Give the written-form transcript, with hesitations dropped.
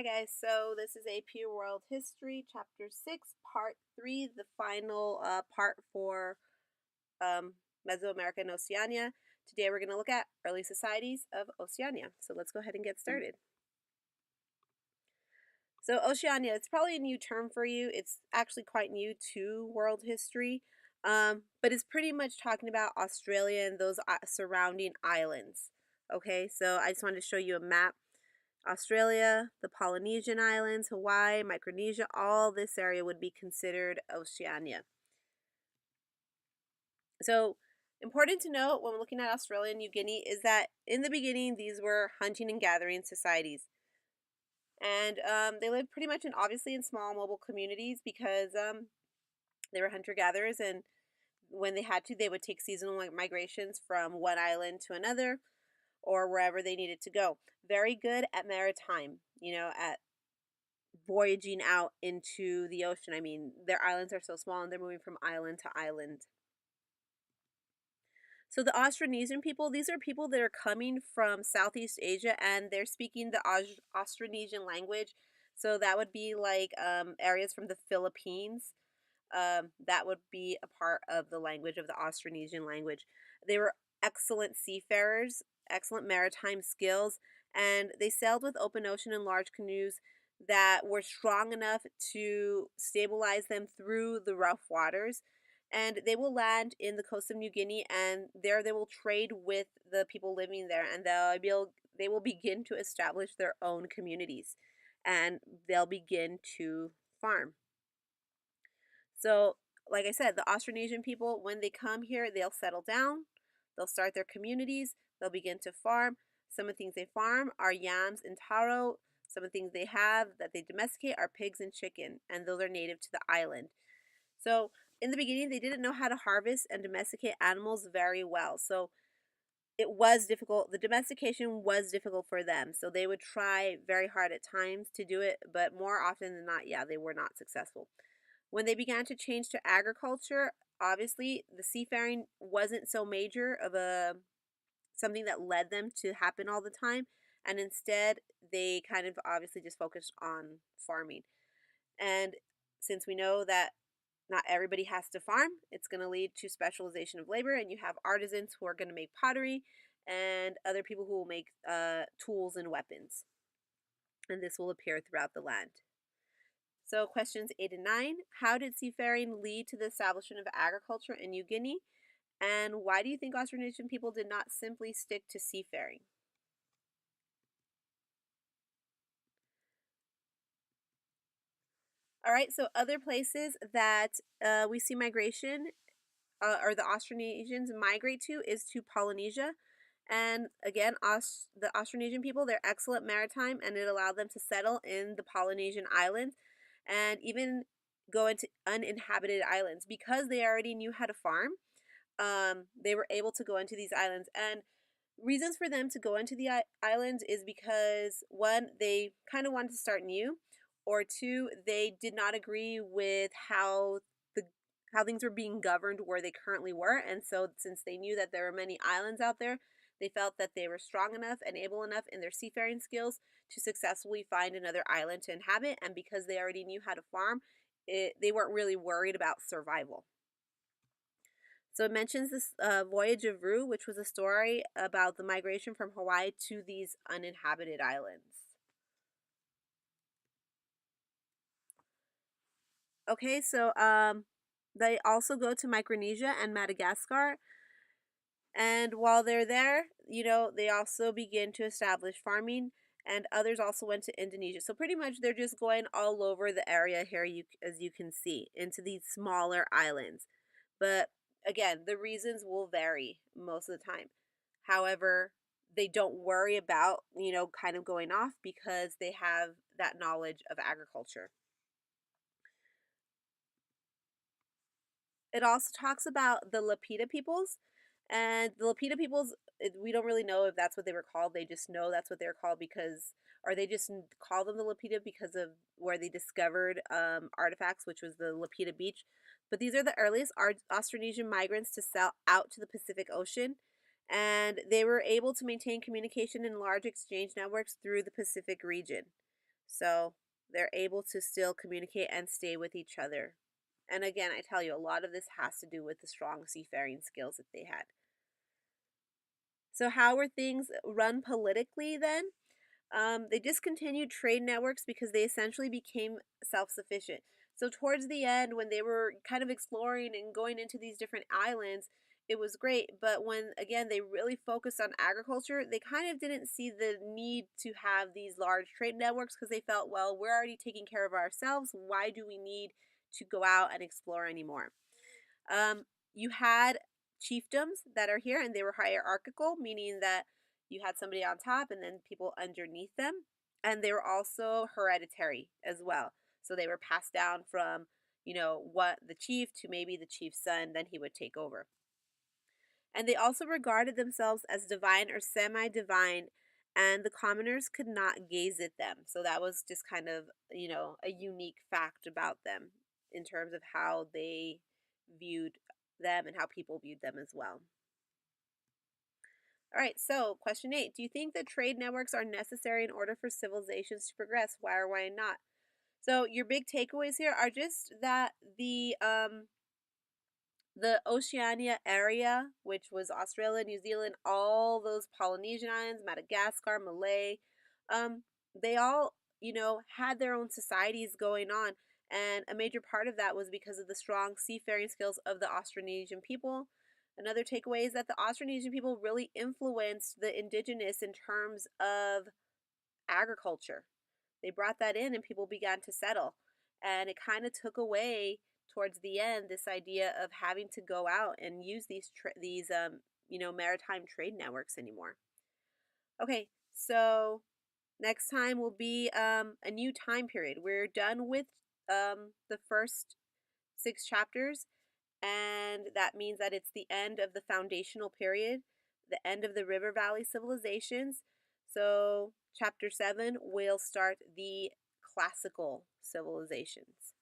Hi guys, so this is AP World History, Chapter 6, Part 3, the final part for Mesoamerica and Oceania. Today we're going to look at early societies of Oceania. So let's go ahead and get started. So Oceania, it's probably a new term for you. It's actually quite new to world history, but it's pretty much talking about Australia and those surrounding islands. Okay, so I just wanted to show you a map. Australia, the Polynesian Islands, Hawaii, Micronesia, all this area would be considered Oceania. So, important to note when we're looking at Australia and New Guinea is that in the beginning, these were hunting and gathering societies. And they lived pretty much obviously in small mobile communities because they were hunter-gatherers, and when they had to, they would take seasonal migrations from one island to another or wherever they needed to go. Very good at maritime, at voyaging out into the ocean. I mean, their islands are so small and they're moving from island to island. So the Austronesian people, these are people that are coming from Southeast Asia and they're speaking the Austronesian language. So that would be like areas from the Philippines. That would be a part of the language of the Austronesian language. They were excellent seafarers, excellent maritime skills, and they sailed with open ocean and large canoes that were strong enough to stabilize them through the rough waters. And they will land in the coast of New Guinea, and there they will trade with the people living there, and they will begin to establish their own communities, and they'll begin to farm. So, like I said, the Austronesian people, when they come here, they'll settle down, they'll start their communities, they'll begin to farm. Some of the things they farm are yams and taro. Some of the things they have that they domesticate are pigs and chicken, and those are native to the island. So, in the beginning, they didn't know how to harvest and domesticate animals very well. So, it was difficult. The domestication was difficult for them. So, they would try very hard at times to do it, but more often than not, yeah, they were not successful. When they began to change to agriculture, obviously the seafaring wasn't so major of a something that led them to happen all the time, and instead they kind of obviously just focused on farming. And since we know that not everybody has to farm, it's going to lead to specialization of labor, and you have artisans who are going to make pottery and other people who will make tools and weapons. And this will appear throughout the land. So questions 8 and 9. How did seafaring lead to the establishment of agriculture in New Guinea? And why do you think Austronesian people did not simply stick to seafaring? All right, so other places that we see migration or the Austronesians migrate to is to Polynesia. And again, the Austronesian people, they're excellent maritime, and it allowed them to settle in the Polynesian islands and even go into uninhabited islands because they already knew how to farm. They were able to go into these islands, and reasons for them to go into the islands is because one, they kind of wanted to start new, or two, they did not agree with how things were being governed where they currently were, and so since they knew that there were many islands out there, they felt that they were strong enough and able enough in their seafaring skills to successfully find another island to inhabit, and because they already knew how to farm, they weren't really worried about survival. So it mentions this voyage of Rue, which was a story about the migration from Hawaii to these uninhabited islands. Okay, so they also go to Micronesia and Madagascar. And while they're there, they also begin to establish farming, and others also went to Indonesia. So pretty much they're just going all over the area here, as you can see, into these smaller islands. But again, the reasons will vary most of the time. However, they don't worry about, kind of going off because they have that knowledge of agriculture. It also talks about the Lapita peoples. And the Lapita peoples, we don't really know if that's what they were called. They just know that's what they're called because, or they just call them the Lapita because of where they discovered artifacts, which was the Lapita Beach. But these are the earliest Austronesian migrants to sail out to the Pacific Ocean. And they were able to maintain communication in large exchange networks through the Pacific region. So they're able to still communicate and stay with each other. And again, I tell you, a lot of this has to do with the strong seafaring skills that they had. So, how were things run politically then? They discontinued trade networks because they essentially became self sufficient. So, towards the end, when they were kind of exploring and going into these different islands, it was great. But when, again, they really focused on agriculture, they kind of didn't see the need to have these large trade networks because they felt, well, we're already taking care of ourselves. Why do we need to go out and explore anymore? Um, you had chiefdoms that are here, and they were hierarchical, meaning that you had somebody on top and then people underneath them. And they were also hereditary as well. So they were passed down from, what the chief to maybe the chief's son, then he would take over. And they also regarded themselves as divine or semi divine, and the commoners could not gaze at them. So that was just kind of, a unique fact about them in terms of how they viewed them and how people viewed them as well. All right, so question 8. Do you think that trade networks are necessary in order for civilizations to progress? Why or why not? So your big takeaways here are just that the Oceania area, which was Australia, New Zealand, all those Polynesian islands, Madagascar, Malay, um, they all, had their own societies going on. And a major part of that was because of the strong seafaring skills of the Austronesian people. Another takeaway is that the Austronesian people really influenced the indigenous in terms of agriculture. They brought that in and people began to settle. And it kind of took away towards the end this idea of having to go out and use these maritime trade networks anymore. Okay, so next time will be a new time period. We're done with the first 6 chapters, and that means that it's the end of the foundational period, the end of the river valley civilizations. So, chapter 7 will start the classical civilizations.